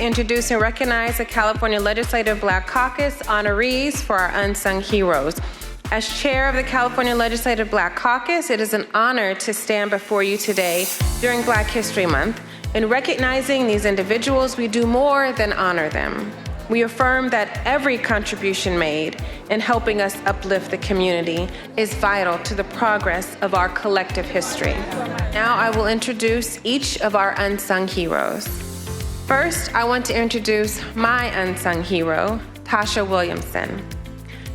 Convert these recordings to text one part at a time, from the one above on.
to introduce and recognize the California Legislative Black Caucus honorees for our Unsung Heroes. As chair of the California Legislative Black Caucus, it is an honor to stand before you today during Black History Month. In recognizing these individuals, we do more than honor them. We affirm that every contribution made in helping us uplift the community is vital to the progress of our collective history. Now I will introduce each of our unsung heroes. First, I want to introduce my unsung hero, Tasha Williamson.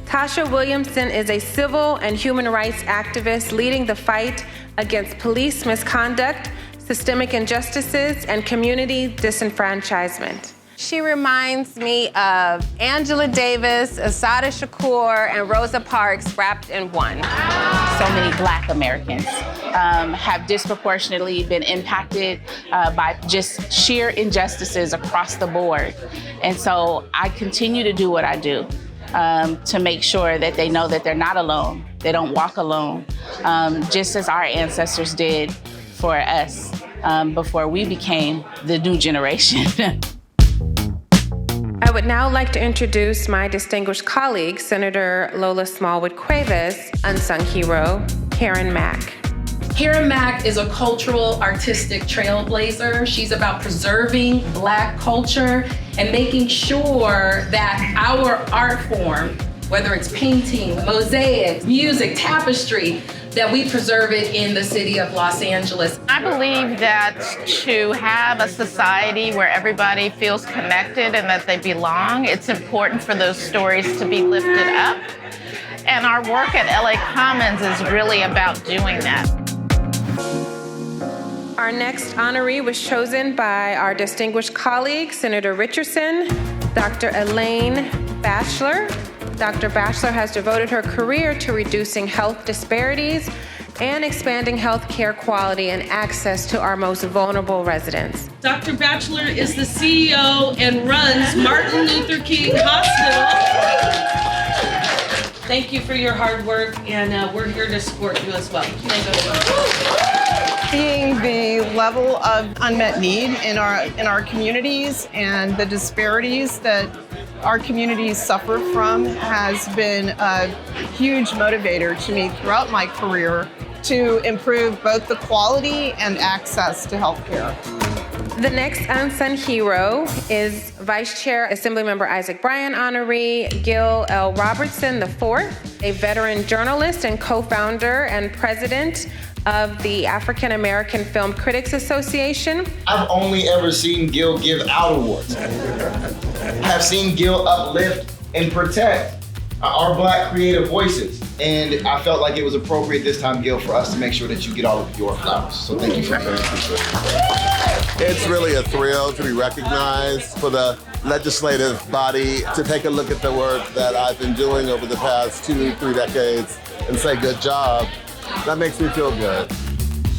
Tasha Williamson is a civil and human rights activist leading the fight against police misconduct, systemic injustices, and community disenfranchisement. She reminds me of Angela Davis, Assata Shakur, and Rosa Parks wrapped in one. So many Black Americans have disproportionately been impacted by just sheer injustices across the board. And so I continue to do what I do to make sure that they know that they're not alone. They don't walk alone, just as our ancestors did for us before we became the new generation. I would now like to introduce my distinguished colleague, Senator Lola Smallwood-Cuevas' unsung hero, Karen Mack. Karen Mack is a cultural, artistic trailblazer. She's about preserving Black culture and making sure that our art form, whether it's painting, mosaics, music, tapestry, that we preserve it in the city of Los Angeles. I believe that to have a society where everybody feels connected and that they belong, it's important for those stories to be lifted up. And our work at LA Commons is really about doing that. Our next honoree was chosen by our distinguished colleague, Senator Richardson, Dr. Elaine Batchelor. Dr. Batchelor has devoted her career to reducing health disparities and expanding health care quality and access to our most vulnerable residents. Dr. Batchelor is the CEO and runs Martin Luther King Hospital. Thank you for your hard work, and we're here to support you as well. Seeing the level of unmet need in our communities and the disparities that our communities suffer from has been a huge motivator to me throughout my career to improve both the quality and access to health care. The next unsung hero is Vice Chair Assemblymember Isaac Bryan honoree Gil L. Robertson IV, a veteran journalist and co-founder and president of the African American Film Critics Association. I've only ever seen Gil give out awards. I've seen Gil uplift and protect our Black creative voices. And I felt like it was appropriate this time, Gil, for us to make sure that you get all of your flowers. So thank you for that. It's really a thrill to be recognized for the legislative body to take a look at the work that I've been doing over the past 2-3 decades and say good job. That makes me feel good.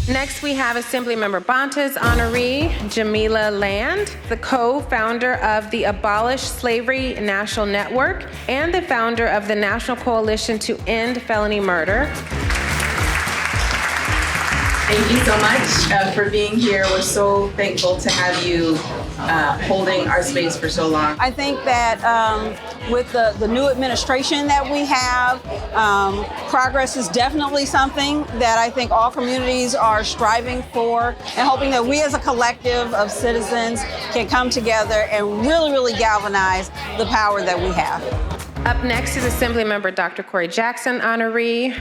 Next, we have Assemblymember Bonta's honoree, Jamila Land, the co-founder of the Abolish Slavery National Network and the founder of the National Coalition to End Felony Murder. Thank you so much for being here. We're so thankful to have you holding our space for so long. I think that with the new administration that we have, progress is definitely something that I think all communities are striving for, and hoping that we as a collective of citizens can come together and really, really galvanize the power that we have. Up next is Assemblymember Dr. Corey Jackson honoree.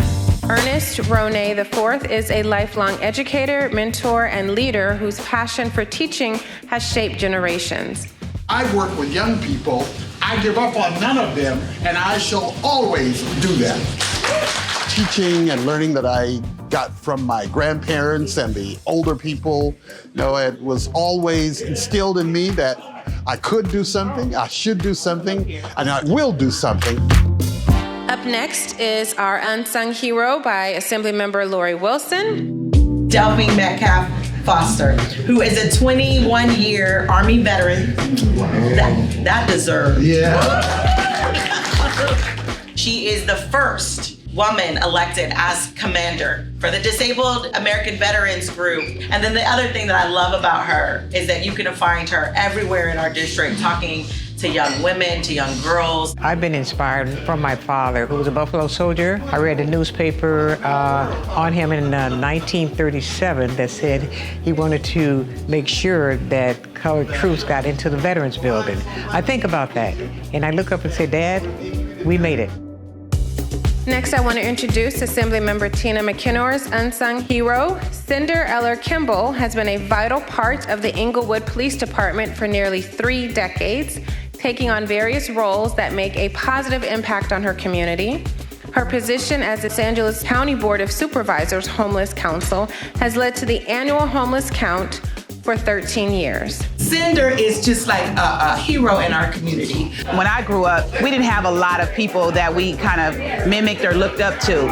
Ernest Ronay IV is a lifelong educator, mentor, and leader whose passion for teaching has shaped generations. I work with young people. I give up on none of them, and I shall always do that. Teaching and learning that I got from my grandparents and the older people, it was always instilled in me that I could do something, I should do something, and I will do something. Up next is our unsung hero by Assemblymember Lori Wilson. Delphine Metcalf Foster, who is a 21-year Army veteran. That deserves. Yeah. She is the first woman elected as commander for the Disabled American Veterans Group. And then the other thing that I love about her is that you can find her everywhere in our district talking to young women, to young girls. I've been inspired from my father, who was a Buffalo soldier. I read a newspaper on him in 1937 that said he wanted to make sure that colored troops got into the Veterans Building. I think about that, and I look up and say, Dad, we made it. Next, I want to introduce Assemblymember Tina McKinnor's unsung hero. Cinder Eller Kimball has been a vital part of the Inglewood Police Department for nearly 3 decades, taking on various roles that make a positive impact on her community. Her position as the Los Angeles County Board of Supervisors Homeless Council has led to the annual homeless count for 13 years. Cinder is just like a hero in our community. When I grew up, we didn't have a lot of people that we kind of mimicked or looked up to.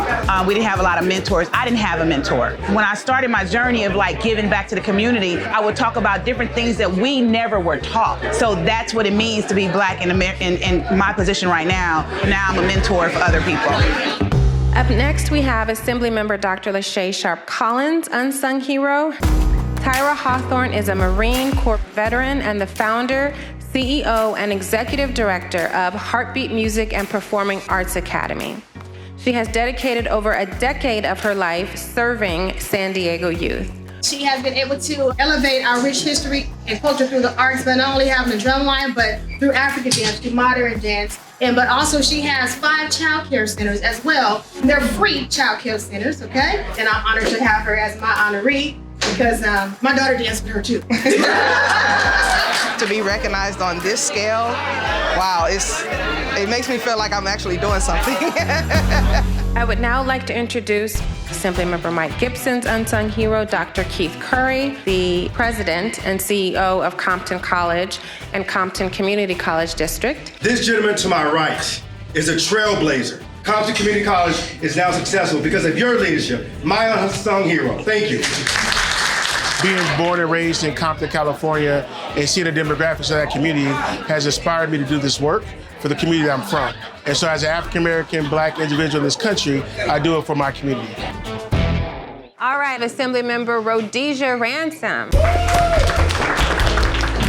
We didn't have a lot of mentors. I didn't have a mentor. When I started my journey of like giving back to the community, I would talk about different things that we never were taught. So that's what it means to be Black in my position right now. Now I'm a mentor for other people. Up next, we have Assemblymember Dr. Lachey Sharp Collins, unsung hero. Tyra Hawthorne is a Marine Corps veteran and the founder, CEO, and executive director of Heartbeat Music and Performing Arts Academy. She has dedicated over a decade of her life serving San Diego youth. She has been able to elevate our rich history and culture through the arts, but not only having a drum line, but through African dance, through modern dance. But also she has 5 child care centers as well. They're free child care centers, okay? And I'm honored to have her as my honoree, because my daughter danced with her too. To be recognized on this scale, wow, it makes me feel like I'm actually doing something. I would now like to introduce Assemblymember Mike Gibson's unsung hero, Dr. Keith Curry, the president and CEO of Compton College and Compton Community College District. This gentleman to my right is a trailblazer. Compton Community College is now successful because of your leadership, my unsung hero. Thank you. Being born and raised in Compton, California, and seeing the demographics of that community has inspired me to do this work for the community I'm from. And so as an African-American Black individual in this country, I do it for my community. All right, Assemblymember Rhodesia Ransom.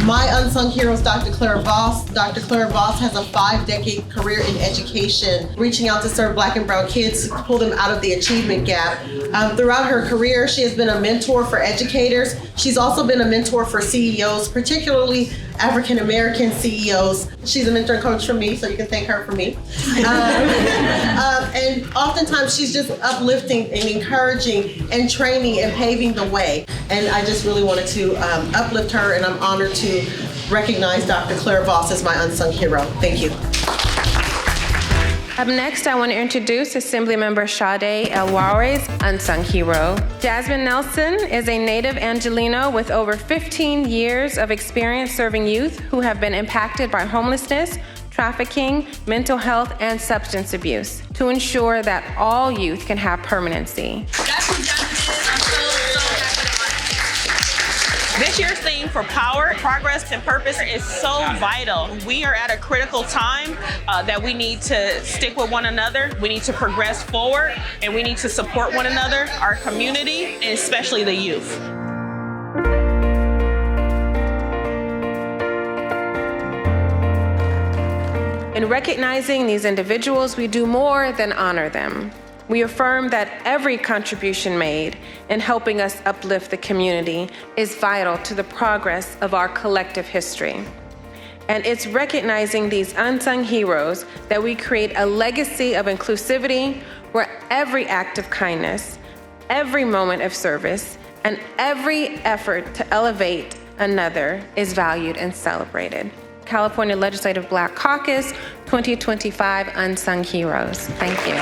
My unsung hero is Dr. Claire Voss. Dr. Claire Voss has a 5-decade career in education, reaching out to serve Black and brown kids, pull them out of the achievement gap. Throughout her career, she has been a mentor for educators. She's also been a mentor for CEOs, particularly African-American CEOs. She's a mentor and coach for me, so you can thank her for me. And oftentimes she's just uplifting and encouraging and training and paving the way. And I just really wanted to uplift her, and I'm honored to recognize Dr. Claire Voss as my unsung hero. Thank you. Up next, I want to introduce Assemblymember Sade Elware's unsung hero. Jasmine Nelson is a native Angelino with over 15 years of experience serving youth who have been impacted by homelessness, trafficking, mental health, and substance abuse to ensure that all youth can have permanency. This year's theme for Power, Progress, and Purpose is so vital. We are at a critical time that we need to stick with one another. We need to progress forward, and we need to support one another, our community, and especially the youth. In recognizing these individuals, we do more than honor them. We affirm that every contribution made in helping us uplift the community is vital to the progress of our collective history. And it's recognizing these unsung heroes that we create a legacy of inclusivity where every act of kindness, every moment of service, and every effort to elevate another is valued and celebrated. California Legislative Black Caucus 2025 Unsung Heroes. Thank you.